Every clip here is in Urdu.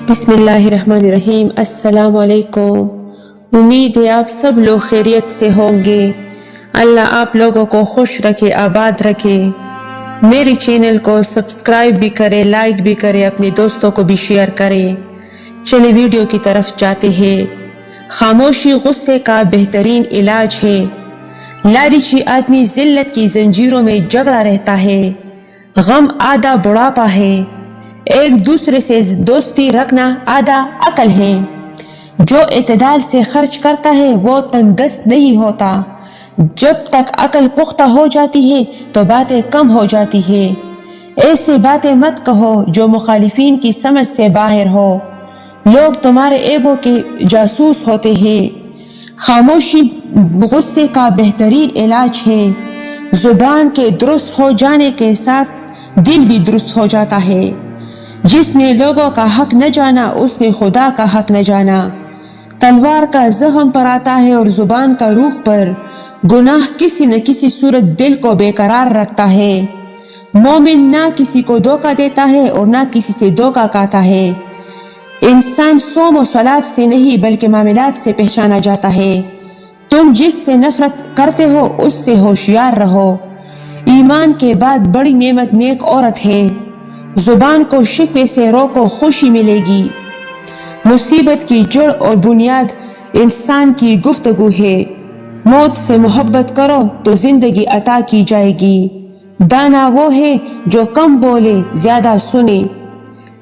بسم اللہ الرحمن الرحیم۔ السلام علیکم۔ امید ہے آپ سب لوگ خیریت سے ہوں گے۔ اللہ آپ لوگوں کو خوش رکھے، آباد رکھے۔ میرے چینل کو سبسکرائب بھی کرے، لائک بھی کرے، اپنے دوستوں کو بھی شیئر کرے۔ چلے ویڈیو کی طرف جاتے ہیں۔ خاموشی غصے کا بہترین علاج ہے۔ لالچی آدمی ذلت کی زنجیروں میں جکڑا رہتا ہے۔ غم آدھا بڑھاپا ہے۔ ایک دوسرے سے دوستی رکھنا آدھا عقل ہے۔ جو اعتدال سے خرچ کرتا ہے وہ تنگدست نہیں ہوتا۔ جب تک عقل پختہ ہو جاتی ہے تو باتیں کم ہو جاتی ہے۔ ایسے باتیں مت کہو جو مخالفین کی سمجھ سے باہر ہو۔ لوگ تمہارے عیبوں کے جاسوس ہوتے ہیں۔ خاموشی غصے کا بہترین علاج ہے۔ زبان کے درست ہو جانے کے ساتھ دل بھی درست ہو جاتا ہے۔ جس نے لوگوں کا حق نہ جانا اس نے خدا کا حق نہ جانا۔ تلوار کا زخم پر آتا ہے اور زبان کا روح پر۔ گناہ کسی نہ کسی صورت دل کو بے قرار رکھتا ہے۔ مومن نہ کسی کو دھوکہ دیتا ہے اور نہ کسی سے دھوکہ کھاتا ہے۔ انسان صوم و صلات سے نہیں بلکہ معاملات سے پہچانا جاتا ہے۔ تم جس سے نفرت کرتے ہو اس سے ہوشیار رہو۔ ایمان کے بعد بڑی نعمت نیک عورت ہے۔ زبان کو شکوے سے روکو، خوشی ملے گی۔ مصیبت کی جڑ اور بنیاد انسان کی گفتگو ہے۔ موت سے محبت کرو تو زندگی عطا کی جائے گی۔ دانا وہ ہے جو کم بولے زیادہ سنے۔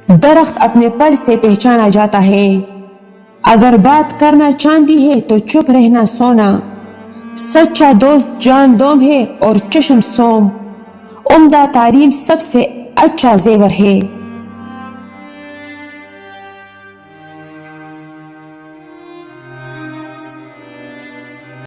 درخت اپنے پل سے پہچانا جاتا ہے۔ اگر بات کرنا چاندی ہے تو چپ رہنا سونا۔ سچا دوست جان دوم ہے اور چشم سوم۔ عمدہ تعلیم سب سے اچھا زیور ہے۔